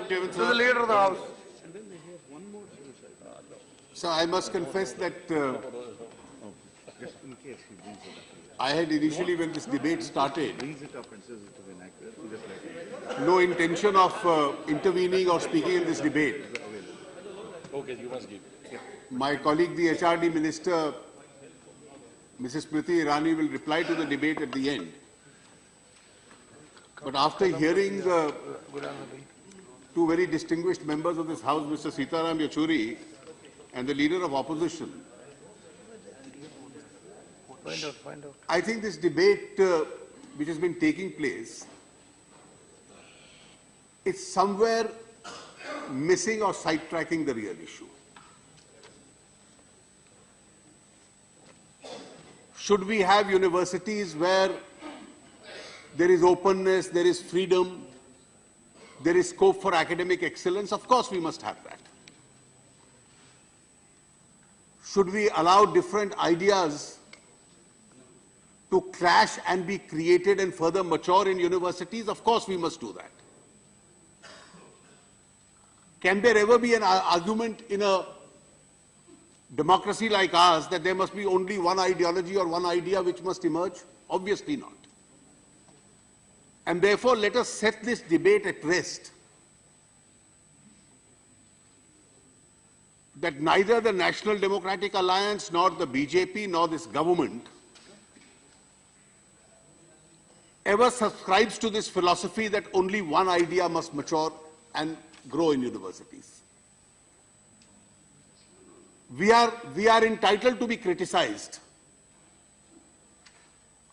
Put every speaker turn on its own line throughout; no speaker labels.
To
Sir.
the Leader of the House.
So I must confess that I had initially, when this debate started, no intention of intervening or speaking in this debate.
Okay, you must give.
My colleague, the HRD Minister, Mrs. Smriti Irani, will reply to the debate at the end. But after hearing two very distinguished members of this House, Mr. Sitaram Yechuri and the Leader of Opposition,
Find out.
I think this debate which has been taking place is somewhere missing or sidetracking the real issue. Should we have universities where there is openness, there is freedom, there is scope for academic excellence? Of course we must have that. Should we allow different ideas to clash and be created and further mature in universities? Of course we must do that. Can there ever be an argument in a democracy like ours that there must be only one ideology or one idea which must emerge? Obviously not. And therefore, let us set this debate at rest. That neither the National Democratic Alliance, nor the BJP, nor this government ever subscribes to this philosophy that only one idea must mature and grow in universities. We are entitled to be criticized.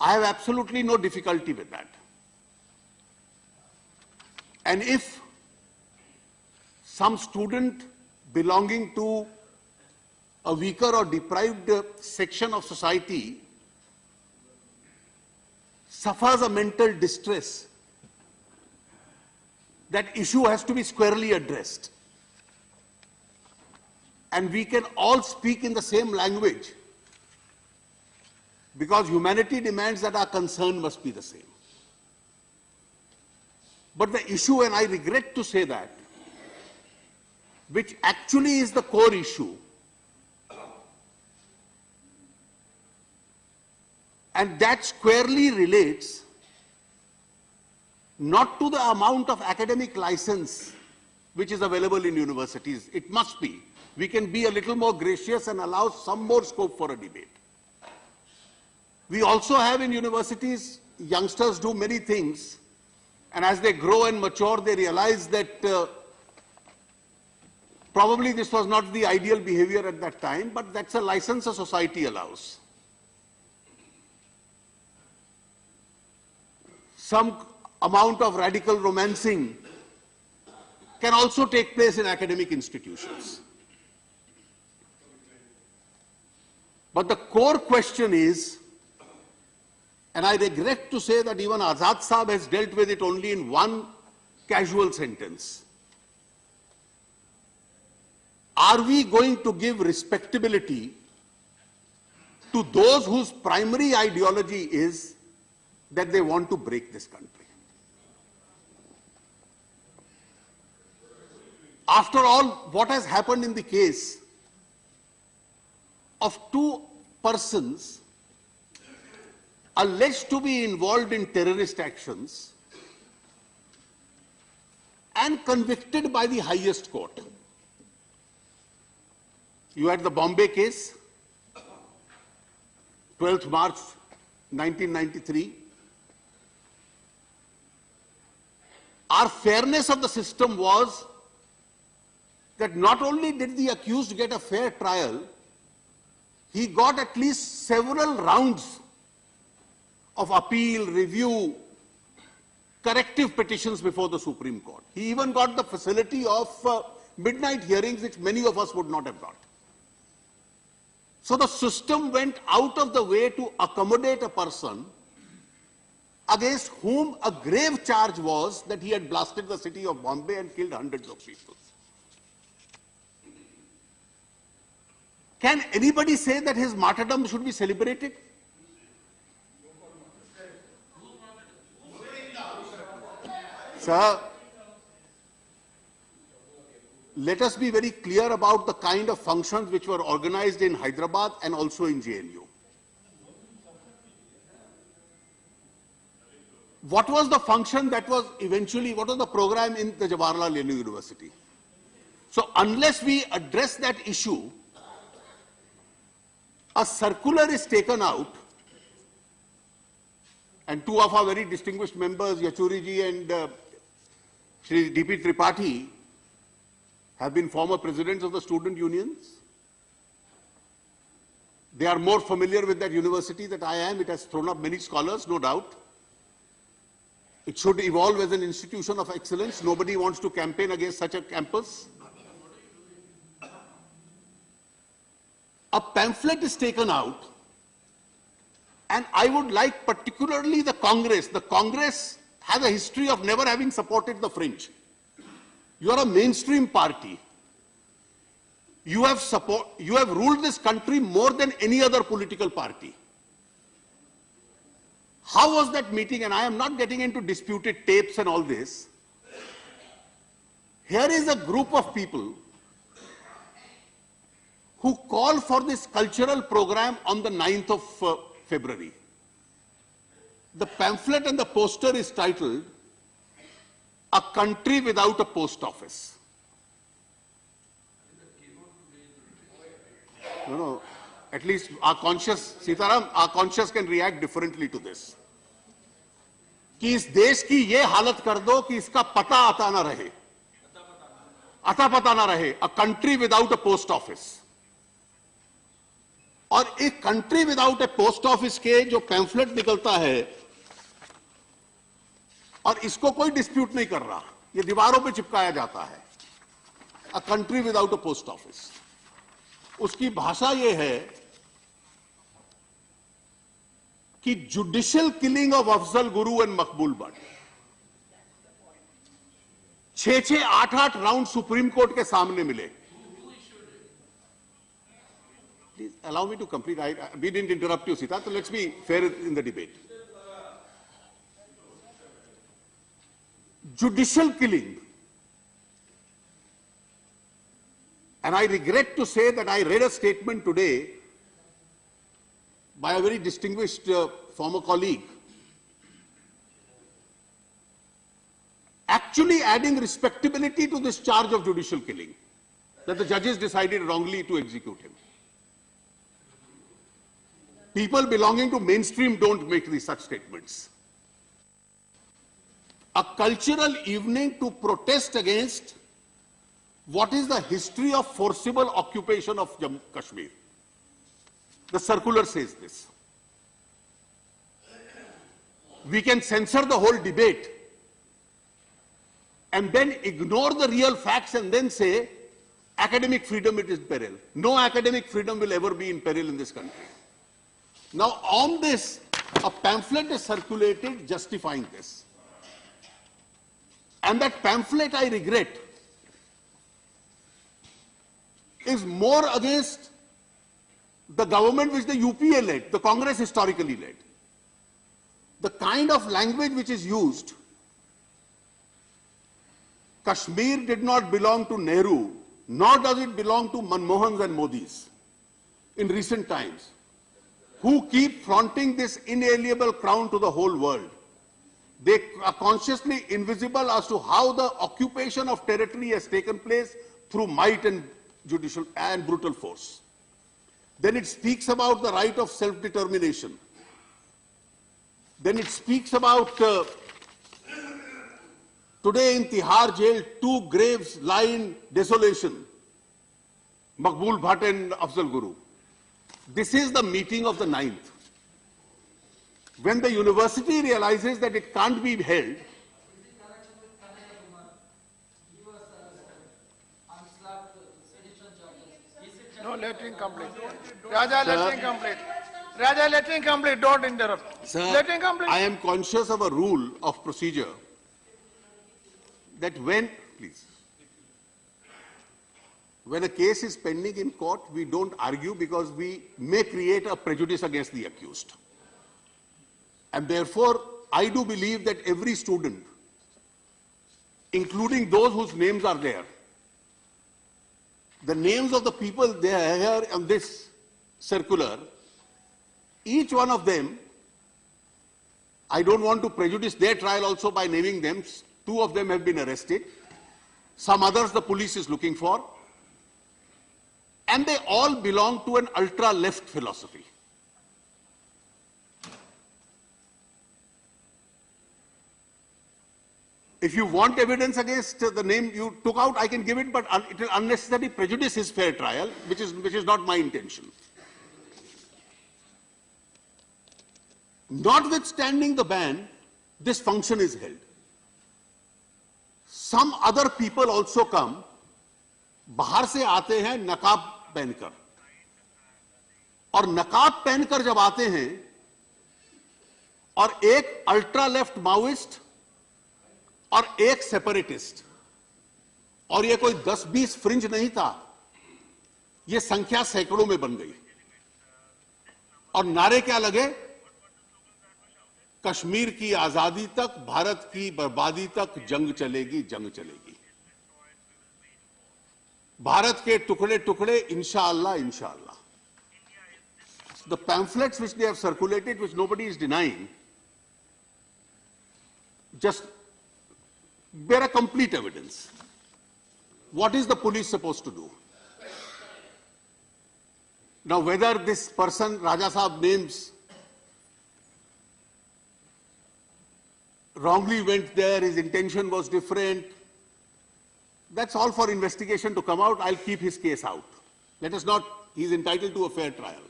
I have absolutely no difficulty with that. And if some student belonging to a weaker or deprived section of society suffers a mental distress, that issue has to be squarely addressed. And we can all speak in the same language, because humanity demands that our concern must be the same. But the issue, and I regret to say that, which actually is the core issue, and that squarely relates not to the amount of academic license which is available in universities. It must be. We can be a little more gracious and allow some more scope for a debate. We also have in universities, youngsters do many things, and as they grow and mature, they realize that probably this was not the ideal behavior at that time, but that's a license a society allows. Some amount of radical romancing can also take place in academic institutions. But the core question is, and I regret to say that even Azad Saab has dealt with it only in one casual sentence. Are we going to give respectability to those whose primary ideology is that they want to break this country? After all, what has happened in the case of two persons alleged to be involved in terrorist actions and convicted by the highest court? You had the Bombay case, 12th March 1993. Our fairness of the system was that not only did the accused get a fair trial, he got at least several rounds of appeal, review, corrective petitions before the Supreme Court. He even got the facility of midnight hearings, which many of us would not have got. So the system went out of the way to accommodate a person against whom a grave charge was that he had blasted the city of Bombay and killed hundreds of people. Can anybody say that his martyrdom should be celebrated? Sir, let us be very clear about the kind of functions which were organized in Hyderabad and also in JNU. What was the function that was eventually, what was the program in the Jawaharlal Nehru University? So unless we address that issue, a circular is taken out, and two of our very distinguished members, Yachuri ji and Shri D.P. Tripathi, have been former presidents of the student unions. They are more familiar with that university than I am. It has thrown up many scholars, no doubt. It should evolve as an institution of excellence. Nobody wants to campaign against such a campus. A pamphlet is taken out, and I would like particularly the Congress. The Congress has a history of never having supported the fringe. You are a mainstream party. You have ruled this country more than any other political party. How was that meeting? And I am not getting into disputed tapes and all this. Here is a group of people who call for this cultural program on the 9th of February. The pamphlet and the poster is titled, "A Country Without a Post Office." No, at least our conscious, Sitaram, our conscious can react differently to this. कि इस देश की ये हालत कर दो कि इसका पता आता ना रहे, अता पता ना रहे, a country without a post office. और एक कंट्री विदाउट ए पोस्ट ऑफिस के जो पैम्फलेट निकलता है, और इसको कोई डिस्प्यूट नहीं कर रहा, ये दीवारों पे चिपकाया जाता है, a country without a post office. उसकी भाषा ये है कि judicial killing of Afzal Guru and Maqbool Bhatt, 6-6, 8-8 round supreme court के सामने मिले. Please allow me to complete. We didn't interrupt you, Sita, so let's be fair in the debate. Judicial killing. And I regret to say that I read a statement today by a very distinguished former colleague, actually adding respectability to this charge of judicial killing, that the judges decided wrongly to execute him. People belonging to mainstream don't make these such statements. A cultural evening to protest against what is the history of forcible occupation of Jammu Kashmir. The circular says this. We can censor the whole debate and then ignore the real facts and then say academic freedom is in peril. No academic freedom will ever be in peril in this country. Now, on this, a pamphlet is circulated justifying this. And that pamphlet, I regret, is more against the government which the UPA led, the Congress historically led. The kind of language which is used, Kashmir did not belong to Nehru, nor does it belong to Manmohan's and Modi's in recent times, who keep flaunting this inalienable crown to the whole world. They are consciously invisible as to how the occupation of territory has taken place through might and judicial and brutal force. Then it speaks about the right of self-determination. Then it speaks about today in Tihar jail, 2 graves lie in desolation, Maqbool Bhatt and Afzal Guru. This is the meeting of the 9th. When the university realizes that it can't be held,
No, let him complete. Raja, let him complete. Raja, let him complete. Don't interrupt.
Sir,
Let him complete.
I am conscious of a rule of procedure that when a case is pending in court, we don't argue because we may create a prejudice against the accused. And therefore, I do believe that every student, including those whose names are there, the names of the people they are here on this circular, each one of them, I don't want to prejudice their trial also by naming them. 2 of them have been arrested. Some others the police is looking for. And they all belong to an ultra-left philosophy. If you want evidence against the name you took out, I can give it, but it will unnecessarily prejudice his fair trial, which is not my intention. Notwithstanding the ban, this function is held. Some other people also come, बाहर से आते हैं नकाब पहनकर, और नकाब पहनकर जब आते हैं और एक अल्ट्रा लेफ्ट माओइस्ट और एक सेपरेटिस्ट, और ये कोई 10-20 फ्रिंज नहीं था, ये संख्या सैकड़ों में बन गई, और नारे क्या लगे? कश्मीर की आजादी तक, भारत की बर्बादी तक जंग चलेगी, जंग चलेगी, भारत के टुकड़े टुकड़े इंशाअल्लाह, इंशाअल्लाह. The pamphlets which they have circulated, which nobody is denying, just bear a complete evidence. What is the police supposed to do? Now, whether this person, Rajya Sabha names, wrongly went there, his intention was different, that's all for investigation to come out. I'll keep his case out. Let us not, he's entitled to a fair trial.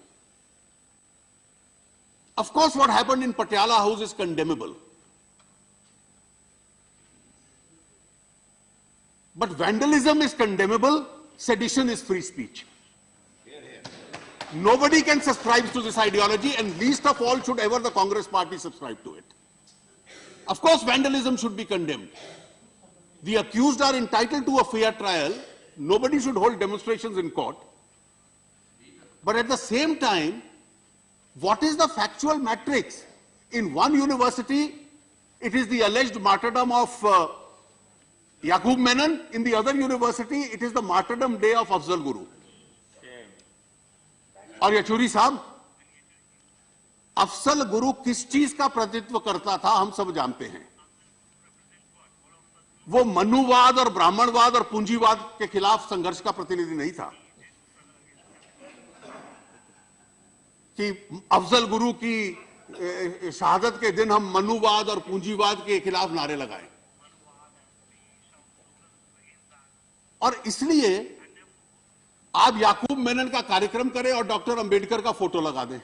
Of course, what happened in Patiala House is condemnable. But vandalism is condemnable, sedition is free speech. Nobody can subscribe to this ideology, and least of all should ever the Congress party subscribe to it. Of course, vandalism should be condemned. The accused are entitled to a fair trial. Nobody should hold demonstrations in court. But at the same time, what is the factual matrix? In one university, it is the alleged martyrdom of Yaqub Menon. In the other university, it is the martyrdom day of Afzal Guru. और यचूरी साहब, अफजल गुरु किस चीज का प्रतिनिधित्व करता था हम सब जानते हैं. वो मनुवाद और ब्राह्मणवाद और पूंजीवाद के खिलाफ संघर्ष का प्रतिनिधि नहीं था कि अफजल गुरु की शहादत के दिन हम मनुवाद और पूंजीवाद के खिलाफ नारे लगाएं. और इसलिए आप याकूब मेनन का कार्यक्रम करें और डॉक्टर अंबेडकर का फोटो लगा दें,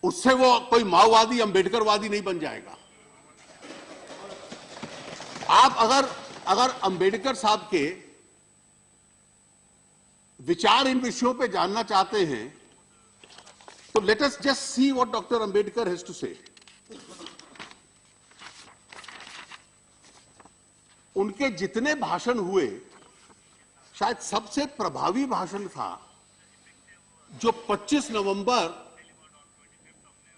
उससे वो कोई माओवादी अंबेडकरवादी नहीं बन जाएगा. आप अगर अंबेडकर साहब के विचार इन विषयों पे जानना चाहते हैं तो let us just see what doctor Ambedkar has to say. उनके जितने भाषण हुए, शायद सबसे प्रभावी भाषण था जो 25 नवंबर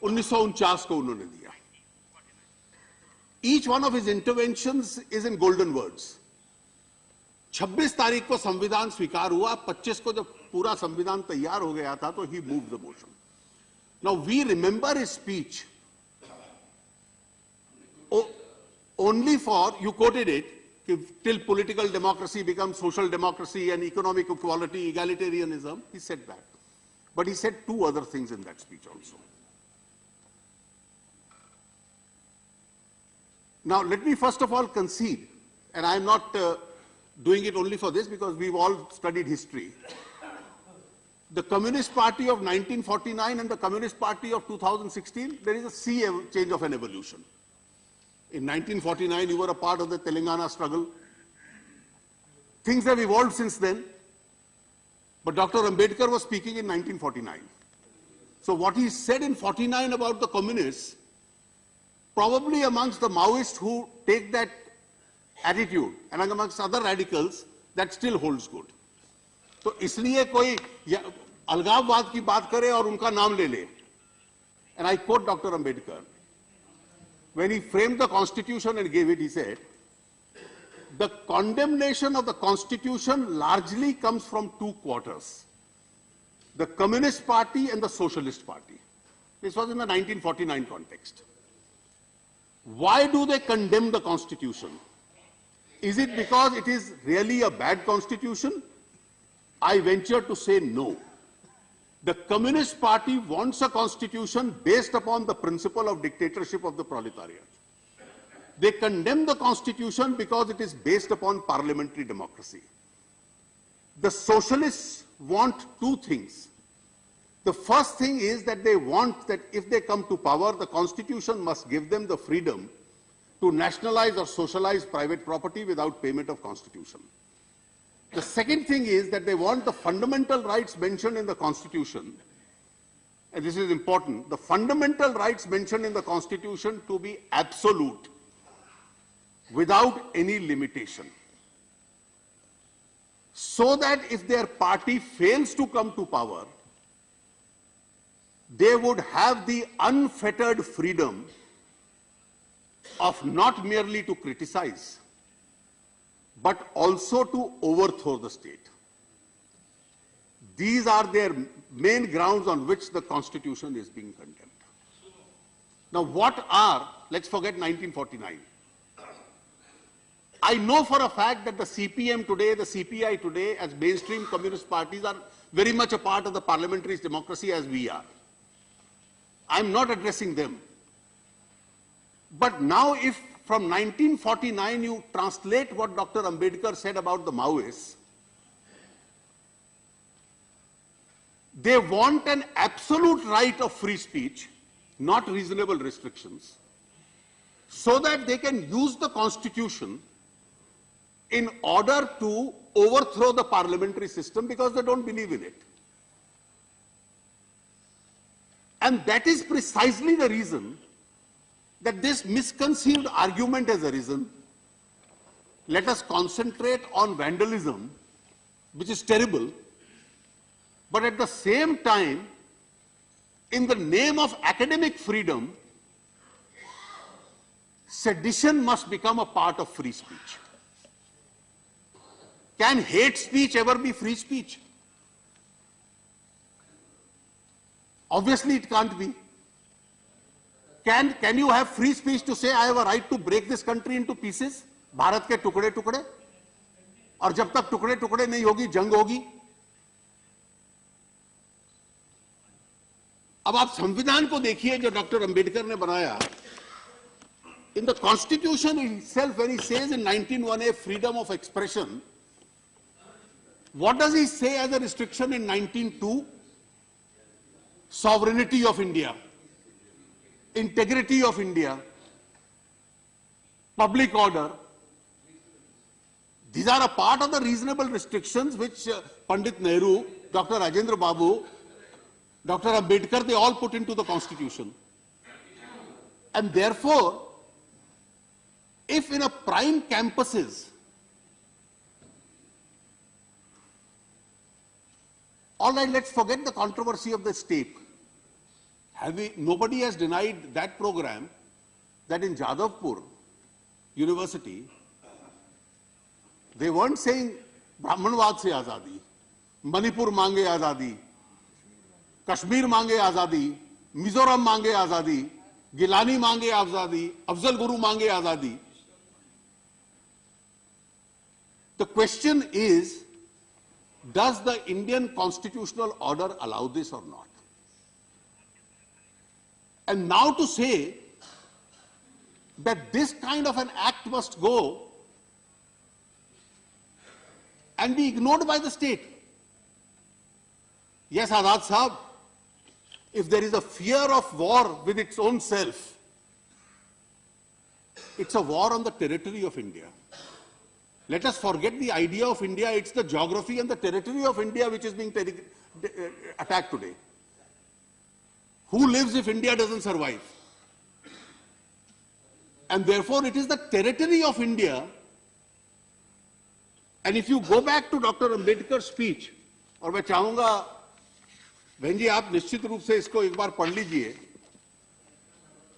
1949 को उन्होंने दिया. Each one of his interventions is in golden words. 26 तारीख को संविधान स्वीकार हुआ, 25 को जब पूरा संविधान तैयार हो गया था तो he moved the motion. Now we remember his speech only for, you quoted it, till political democracy becomes social democracy and economic equality, egalitarianism, he said that. But he said 2 other things in that speech also. Now, let me first of all concede, and I'm not doing it only for this because we've all studied history. The Communist Party of 1949 and the Communist Party of 2016, there is a sea change of an evolution. In 1949, you were a part of the Telangana struggle. Things have evolved since then. But Dr. Ambedkar was speaking in 1949. So what he said in 49 about the communists, probably amongst the Maoists who take that attitude and amongst other radicals, that still holds good. तो इसलिए कोई अलगाववाद की बात करे और उनका नाम ले ले. And I quote Dr. Ambedkar. When he framed the constitution and gave it, he said, the condemnation of the Constitution largely comes from two quarters, the Communist Party and the Socialist Party. This was in the 1949 context. Why do they condemn the Constitution? Is it because it is really a bad Constitution? I venture to say no. The Communist Party wants a Constitution based upon the principle of dictatorship of the proletariat. They condemn the Constitution because it is based upon parliamentary democracy. The Socialists want two things. The first thing is that they want that if they come to power, the Constitution must give them the freedom to nationalize or socialize private property without payment of Constitution. The second thing is that they want the fundamental rights mentioned in the Constitution, and this is important, the fundamental rights mentioned in the Constitution to be absolute, without any limitation. So that if their party fails to come to power, they would have the unfettered freedom of not merely to criticize, but also to overthrow the state. These are their main grounds on which the Constitution is being condemned. Now what are, let's forget 1949. I know for a fact that the CPM today, the CPI today, as mainstream communist parties are very much a part of the parliamentary democracy as we are. I'm not addressing them. But now if from 1949 you translate what Dr. Ambedkar said about the Maoists, they want an absolute right of free speech, not reasonable restrictions, so that they can use the Constitution in order to overthrow the parliamentary system because they don't believe in it. And that is precisely the reason that this misconceived argument has arisen. Let us concentrate on vandalism, which is terrible, but at the same time, in the name of academic freedom, sedition must become a part of free speech. Can hate speech ever be free speech? Obviously it can't be. Can you have free speech to say, I have a right to break this country into pieces? Bharat के टुकड़े टुकड़े, और जब तक टुकड़े टुकड़े नहीं होगी, जंग होगी। अब आप संविधान को देखिए जो डॉक्टर अंबेडकर ने बनाया. In the Constitution itself, when he says in 19(1)(a) freedom of expression, what does he say as a restriction in 19(2)? Sovereignty of India, integrity of India, public order. These are a part of the reasonable restrictions which Pandit Nehru, Dr. Rajendra Babu, Dr. Ambedkar, they all put into the Constitution. And therefore, if in a prime campuses, all right, let's forget the controversy of the state. Nobody has denied that program that in Jadavpur University, they weren't saying Brahmanwad se azadi, Manipur mange azadi, Kashmir mange azadi, Mizoram mange azadi, Gilani mange azadi, Afzal Guru mange azadi. The question is, does the Indian constitutional order allow this or not? And now to say that this kind of an act must go and be ignored by the state. Yes, Azad Sahab, if there is a fear of war with its own self, it's a war on the territory of India. Let us forget the idea of India, it's the geography and the territory of India which is being attacked today. Who lives if India doesn't survive? And therefore it is the territory of India. And if you go back to Dr. Ambedkar's speech, और मैं चाहूंगा बहन जी आप निश्चित रूप से इसको एक बार पढ़ लीजिए,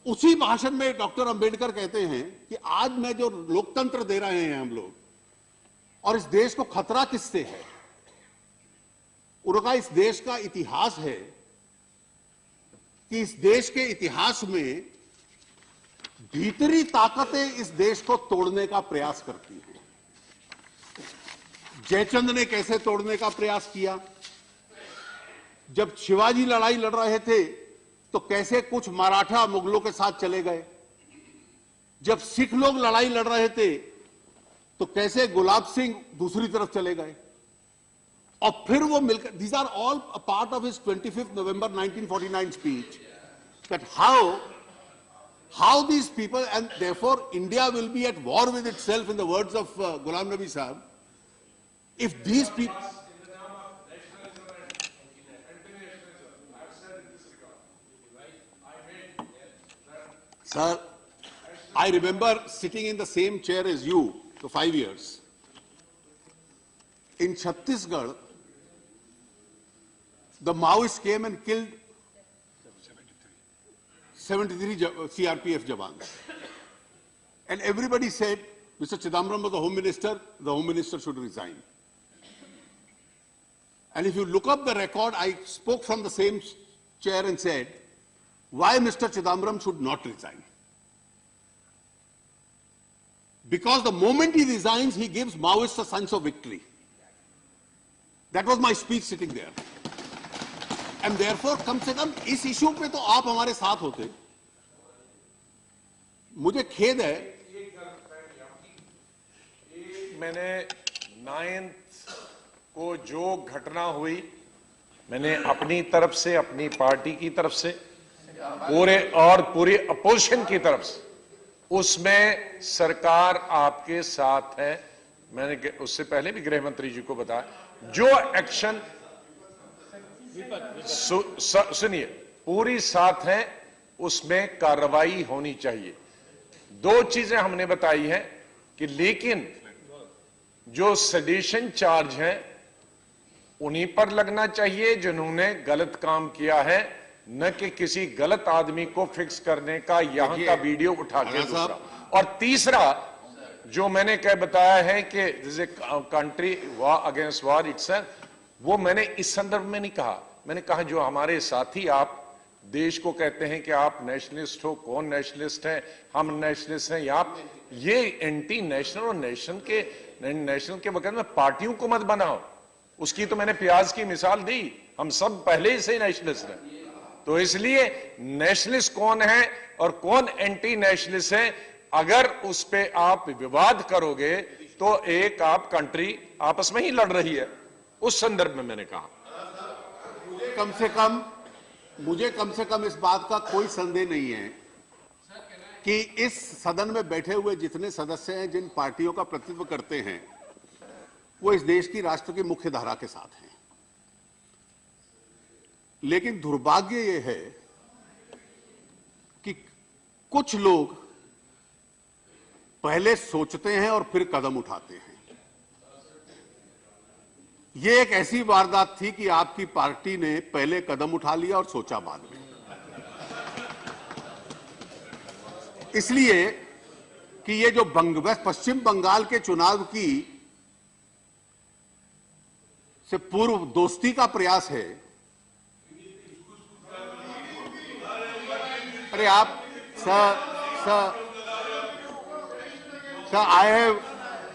उसी भाषण में डॉक्टर अंबेडकर कहते हैं कि आज मैं जो लोकतंत्र दे रहे हैं हम लोग, और इस देश को खतरा किससे है? उनका इस देश का इतिहास है कि इस देश के इतिहास में भीतरी ताकतें इस देश को तोड़ने का प्रयास करती हैं। जयचंद ने कैसे तोड़ने का प्रयास किया? जब शिवाजी लड़ाई लड़ रहे थे तो कैसे कुछ मराठा मुगलों के साथ चले गए। जब सिख लोग लड़ाई लड़ रहे थे तो कैसे गुलाब सिंह दूसरी तरफ चले गए और फिर वो मिलकर, these are all a part of his 25th November 1949 speech, that how these people, and therefore India will be at war with itself, in the words of Ghulam Nabi Sahib, if these people. Sir, I remember sitting in the same chair as you for 5 years. In Chhattisgarh, the Maoists came and killed 73 CRPF Jawans. And everybody said, Mr. Chidambaram was the Home Minister should resign. And if you look up the record, I spoke from the same chair and said, why Mr. Chidambaram should not resign. Because the moment he resigns, he gives Maoists a sense of victory. That was my speech sitting there. And therefore, कम से कम इस issue पे तो आप हमारे साथ होते। मुझे खेद है।
मैंने 9th को जो घटना हुई, मैंने अपनी तरफ से, अपनी पार्टी की तरफ से, पूरी अपोजिशन की तरफ से, उसमें सरकार आपके साथ है। मैंने उससे पहले भी गृह मंत्री जी को बताया, जो एक्शन, सुनिए, पूरी साथ है, उसमें कार्रवाई होनी चाहिए। 2 चीजें हमने बताई हैं कि लेकिन जो सेडिशन चार्ज है उन्हीं पर लगना चाहिए जिन्होंने गलत काम किया है, न कि किसी गलत आदमी को फिक्स करने का यहां का वीडियो उठा के दूसरा। और तीसरा जो मैंने कह बताया है कि जैसे country war against war itself, वो मैंने इस संदर्भ में नहीं कहा। मैंने कहा जो हमारे साथी आप देश को कहते हैं कि आप नेशनलिस्ट हो, कौन नेशनलिस्ट है, हम नेशनलिस्ट हैं, आप ये एंटी नेशनल और नेशनल के बगैर में पार्टियों को मत बनाओ। उसकी तो मैंने प्याज की मिसाल दी, हम सब पहले से नेशनलिस्ट हैं। तो इसलिए नेशनलिस्ट कौन है और कौन एंटी नेशनलिस्ट है, अगर उस पे आप विवाद करोगे तो एक आप कंट्री आपस में ही लड़ रही है। उस संदर्भ में मैंने कहा
मुझे कम से कम इस बात का कोई संदेह नहीं है कि इस सदन में बैठे हुए जितने सदस्य हैं, जिन पार्टियों का प्रतिनिधित्व करते हैं, वो इस देश की राष्ट्र की मुख्य धारा के साथ हैं। लेकिन दुर्भाग्य ये है कि कुछ लोग पहले सोचते हैं और फिर कदम उठाते हैं। ये एक ऐसी वारदात थी कि आपकी पार्टी ने पहले कदम उठा लिया और सोचा बाद में। इसलिए कि ये जो पश्चिम बंगाल के चुनाव की से पूर्व दोस्ती का प्रयास है। अरे आप sir I have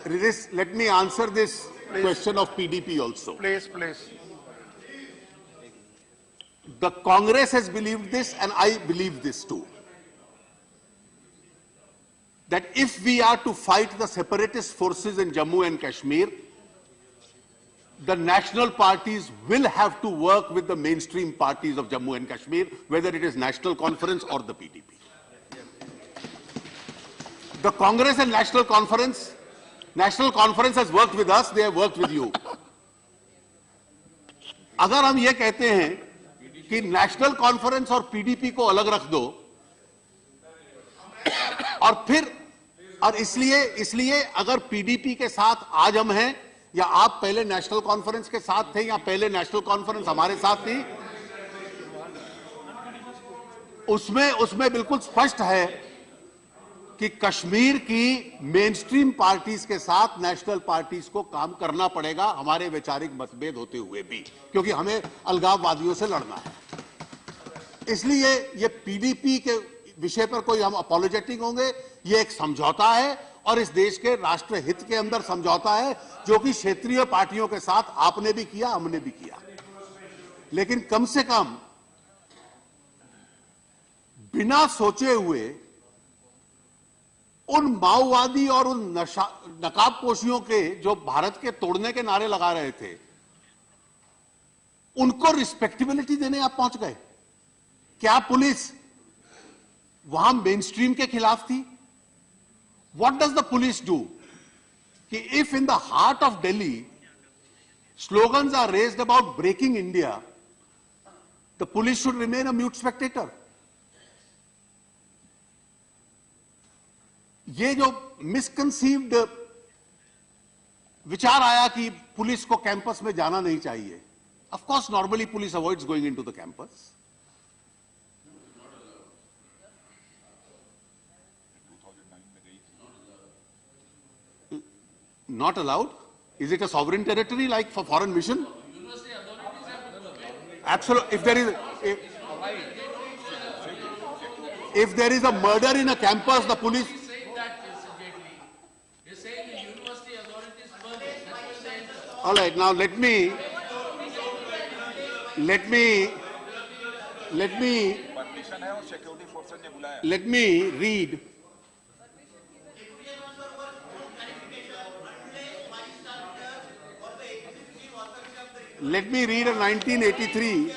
this, let me answer this question of PDP also.
Please.
The Congress has believed this and I believe this too. That if we are to fight the separatist forces in Jammu and Kashmir, the national parties will have to work with the mainstream parties of Jammu and Kashmir, whether it is National Conference or the PDP. The Congress and National Conference has worked with us, they have worked with you. अगर हम ये कहते हैं कि national conference और PDP को अलग रख दो और इसलिए अगर पीडीपी के साथ आज हम हैं या आप पहले नेशनल कॉन्फ्रेंस के साथ थे या पहले नेशनल कॉन्फ्रेंस हमारे साथ थी, उसमें बिल्कुल स्पष्ट है कि कश्मीर की मेनस्ट्रीम पार्टीज के साथ नेशनल पार्टीज को काम करना पड़ेगा, हमारे वैचारिक मतभेद होते हुए भी, क्योंकि हमें अलगाववादियों से लड़ना है। इसलिए ये पीडीपी के विषय पर कोई हम अपॉलोजेटिक होंगे, ये एक समझौता है और इस देश के राष्ट्र हित के अंदर समझौता है, जो कि क्षेत्रीय पार्टियों के साथ आपने भी किया, हमने भी किया। लेकिन कम से कम बिना सोचे हुए उन माओवादी और उन नकाबपोशियों के जो भारत के तोड़ने के नारे लगा रहे थे, उनको रिस्पेक्टेबिलिटी देने आप पहुंच गए। क्या पुलिस वहां मेनस्ट्रीम के खिलाफ थी? What does the police do? कि if in the heart of Delhi slogans are raised about breaking India, the police should remain a mute spectator. ये जो मिसकंसीव्ड विचार आया कि पुलिस को कैंपस में जाना नहीं चाहिए, of course normally police avoids going into the campus. Not allowed? Is it a sovereign territory like for foreign mission? Absolutely. If there is a murder in a campus, the police.
You're saying the university authorities permit.
All right. Now let me read. Let me read a 1983.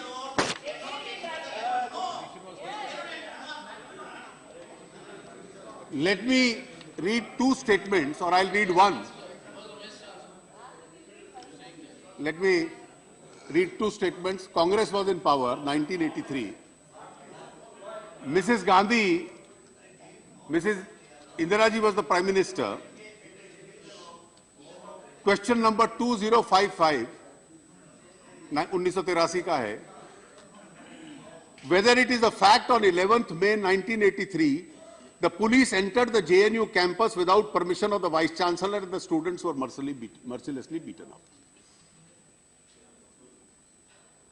Let me read two statements, or I'll read one. Let me read two statements. Congress was in power, 1983. Mrs. Gandhi, Mrs. Indira Ji was the Prime Minister. Question number 2055. 1983 का है. Whether it is a fact on 11th May 1983, the police entered the JNU campus without permission of the Vice Chancellor and the students were mercilessly beaten up.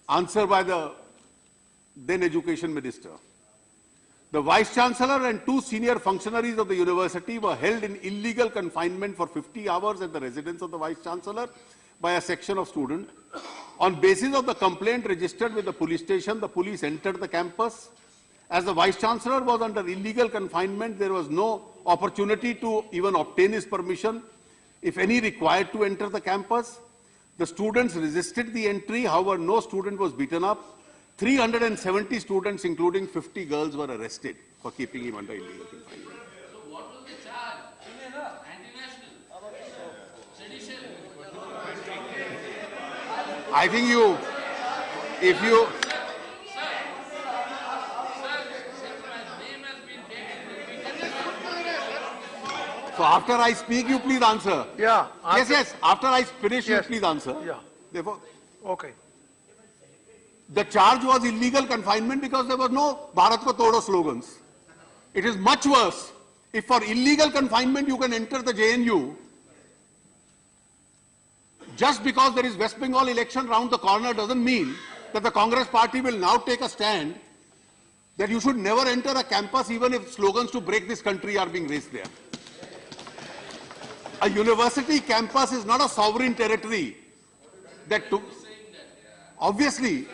Answer by the then Education Minister. The Vice Chancellor and two senior functionaries of the university were held in illegal confinement for 50 hours at the residence of the Vice Chancellor by a section of students. On basis of the complaint registered with the police station, the police entered the campus. As the Vice Chancellor was under illegal confinement, there was no opportunity to even obtain his permission, if any, required to enter the campus. The students resisted the entry, however, no student was beaten up. 370 students, including 50 girls, were arrested for keeping him under illegal confinement.
So what was the charge? Anti-national? Sedition?
I think if you... So after I speak, you please answer.
Yeah.
Yes. After I finish,
Yes.
you please answer.
Yeah.
Therefore,
Okay.
the charge was illegal confinement because there was no Bharat Ko Todo slogans. It is much worse. If for illegal confinement you can enter the JNU, just because there is West Bengal election round the corner doesn't mean that the Congress party will now take a stand that you should never enter a campus even if slogans to break this country are being raised there. A university campus is not a sovereign territory that to, obviously,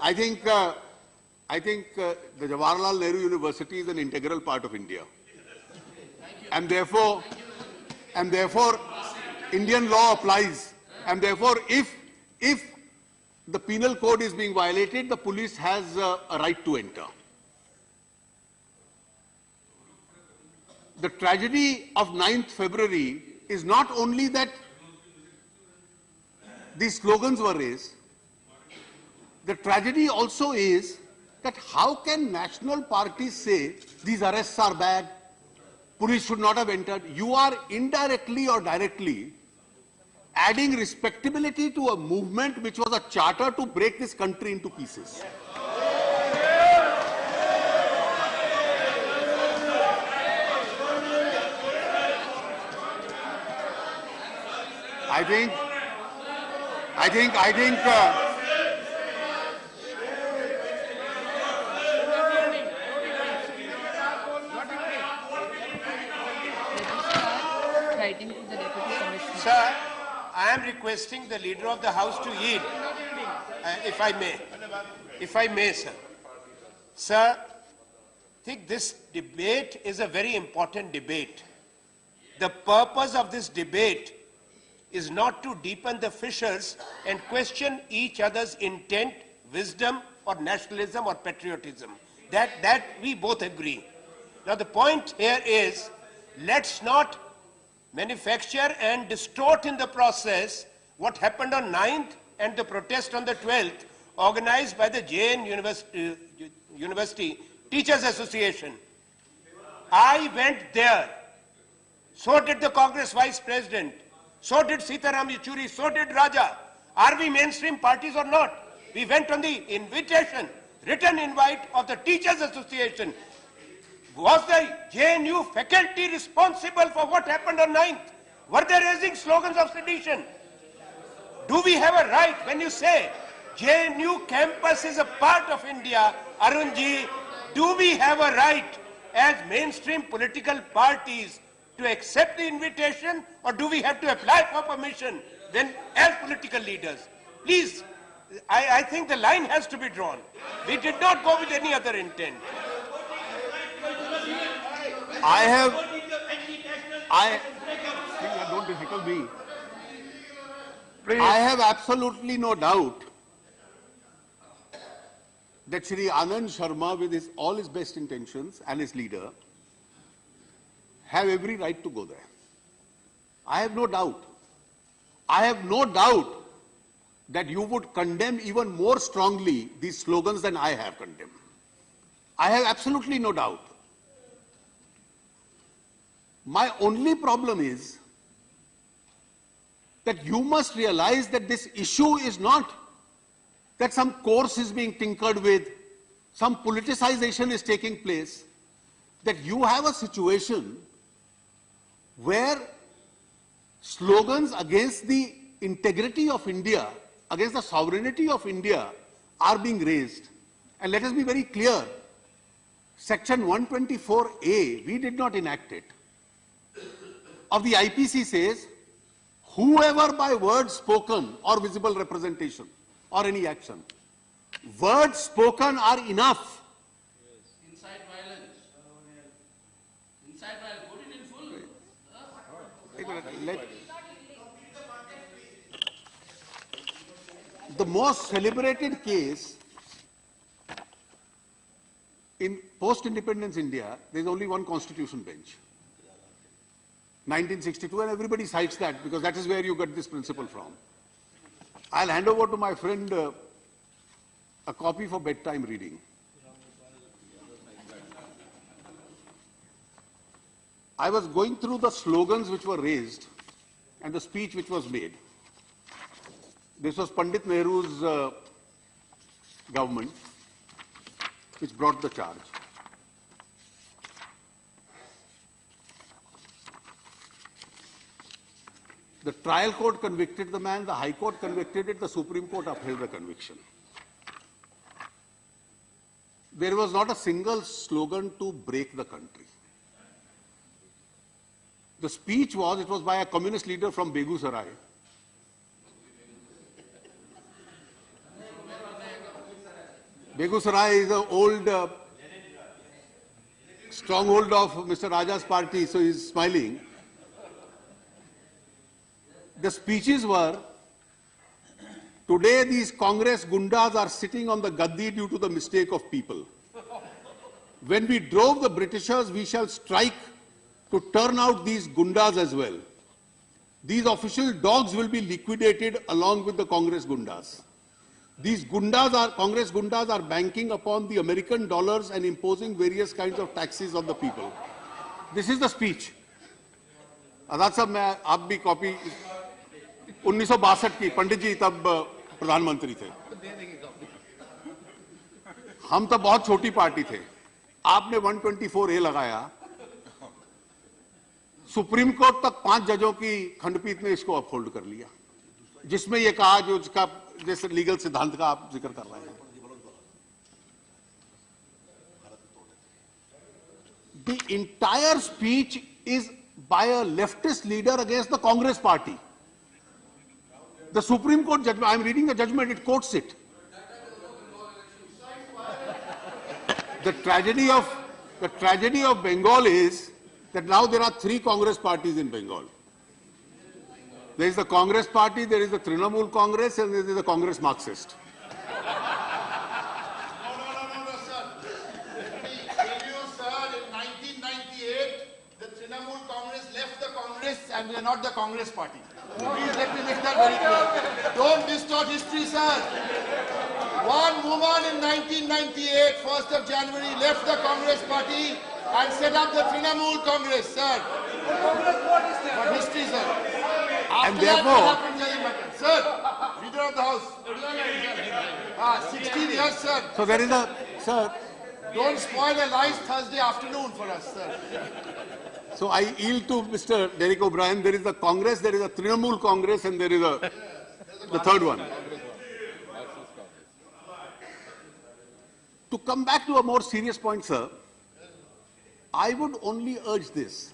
I think the Jawaharlal Nehru University is an integral part of India. And therefore, Indian law applies. And therefore, if the penal code is being violated, the police has a right to enter. The tragedy of 9th February is not only that these slogans were raised, the tragedy also is that how can national parties say these arrests are bad, police should not have entered? You are indirectly or directly adding respectability to a movement which was a charter to break this country into pieces. I think.
Writing to the Deputy Commissioner.
Sir, I am requesting the Leader of the House to yield, if I may. If I may, sir. Sir, I think this debate is a very important debate. The purpose of this debate is not to deepen the fissures and question each other's intent, wisdom, or nationalism or patriotism. That we both agree. Now the point here is, let's not manufacture and distort in the process what happened on 9th and the protest on the 12th, organized by the JNU University Teachers Association. I went there. So did the Congress Vice President. So did Sitaram Yechuri. So did Raja. Are we mainstream parties or not? We went on the invitation, written invite of the Teachers Association. Was the JNU faculty responsible for what happened on 9th? Were they raising slogans of sedition? Do we have a right when you say JNU campus is a part of India, Arun ji, do we have a right as mainstream political parties to accept the invitation, or do we have to apply for permission then as political leaders? Please, I think the line has to be drawn. We did not go with any other intent.
Don't heckle me. I have absolutely no doubt that Shri Anand Sharma, with all his best intentions and his leader, have every right to go there. I have no doubt. I have no doubt that you would condemn even more strongly these slogans than I have condemned. I have absolutely no doubt. My only problem is that you must realize that this issue is not that some course is being tinkered with, some politicization is taking place, that you have a situation where slogans against the integrity of India, against the sovereignty of India are being raised. And let us be very clear, Section 124A, we did not enact it, of the IPC says, whoever by words spoken or visible representation or any action, words spoken are enough.
Incite violence. Incite violence. Put it in full.
The most celebrated case in post-independence India, there is only one constitution bench. 1962, and everybody cites that because that is where you get this principle from. I'll hand over to my friend a copy for bedtime reading. I was going through the slogans which were raised and the speech which was made. This was Pandit Nehru's government which brought the charge. The trial court convicted the man, the High Court convicted it, the Supreme Court upheld the conviction. There was not a single slogan to break the country. The speech was, it was by a communist leader from Begusarai. Begusarai is an old stronghold of Mr. Raja's party, so he's smiling. The speeches were, today these Congress gundas are sitting on the gaddi due to the mistake of people. When we drove the Britishers, we shall strike to turn out these gundas as well. These official dogs will be liquidated along with the Congress gundas. These Congress gundas are banking upon the American dollars and imposing various kinds of taxes on the people. This is the speech. Azad sahab, मैं आप भी copy 1962 की, पंडित जी तब प्रधानमंत्री थे, हम तब बहुत छोटी पार्टी थे, आपने 124A लगाया, सुप्रीम कोर्ट तक 5 जजों की खंडपीठ ने इसको अपहोल्ड कर लिया, जिसमें यह कहा जो उसका जैसे लीगल सिद्धांत का आप जिक्र कर रहे हैं। The entire speech is by a leftist leader against the Congress party. The Supreme Court judgment, I am reading the judgment, it quotes it. The tragedy of Bengal is that now there are 3 Congress parties in Bengal. There is the Congress party, there is the Trinamool Congress, and there is the Congress Marxist.
And we are not the Congress party. Please let me make that very clear. Don't distort history, sir. One woman in 1998, 1st of January, left the Congress party and set up the Trinamool Congress, sir. But history, sir.
And
After
therefore,
that, what happened doesn't matter. Sir, leader of the House. 16 years, sir.
So there is a, sir,
Don't spoil a nice Thursday afternoon for us, sir.
so I yield to Mr. Derek O'Brien. There is a Congress, there is a Trinamool Congress, and there is the third one. To come back to a more serious point, sir, I would only urge this.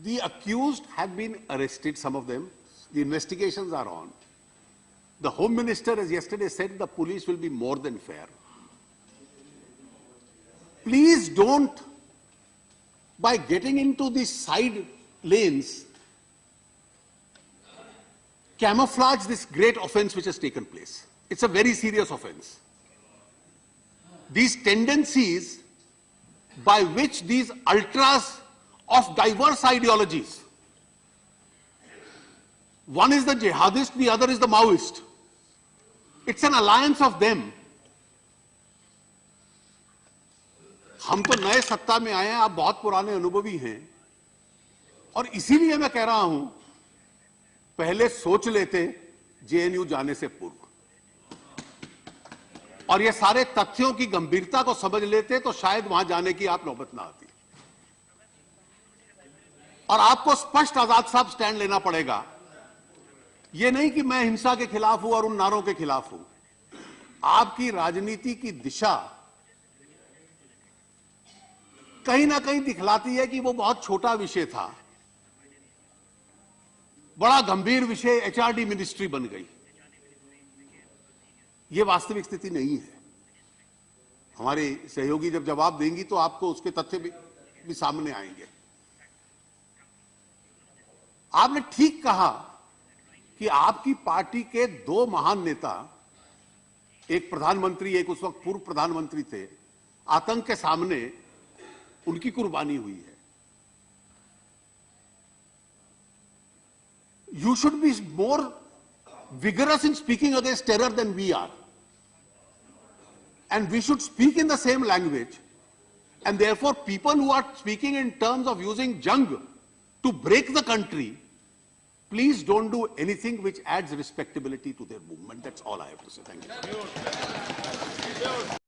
The accused have been arrested, some of them. The investigations are on. The Home Minister, as yesterday said, the police will be more than fair. Please don't, by getting into these side lanes, camouflage this great offense which has taken place. It's a very serious offense. These tendencies by which these ultras of diverse ideologies, one is the jihadist, the other is the Maoist. It's an alliance of them. हम तो नए सत्ता में आए हैं, आप बहुत पुराने अनुभवी हैं, और इसीलिए मैं कह रहा हूं, पहले सोच लेते जेएनयू जाने से पूर्व, और ये सारे तथ्यों की गंभीरता को समझ लेते तो शायद वहां जाने की आप नौबत ना आती। और आपको स्पष्ट आजाद साहब स्टैंड लेना पड़ेगा। ये नहीं कि मैं हिंसा के खिलाफ हूं और उन नारों के खिलाफ हूं। आपकी राजनीति की दिशा कहीं ना कहीं दिखलाती है कि वो बहुत छोटा विषय था, बड़ा गंभीर विषय एचआरडी मिनिस्ट्री बन गई। ये वास्तविक स्थिति नहीं है। हमारे सहयोगी जब जवाब देंगी तो आपको उसके तथ्य भी सामने आएंगे। आपने ठीक कहा कि आपकी पार्टी के 2 महान नेता, एक प्रधानमंत्री, एक उस वक्त पूर्व प्रधानमंत्री थे, आतंक के सामने उनकी कुर्बानी हुई है। You should be more vigorous in speaking against terror than we are. And we should speak in the same language. And therefore, people who are speaking in terms of using jung to break the country, please don't do anything which adds respectability to their movement. That's all I have to say. Thank you.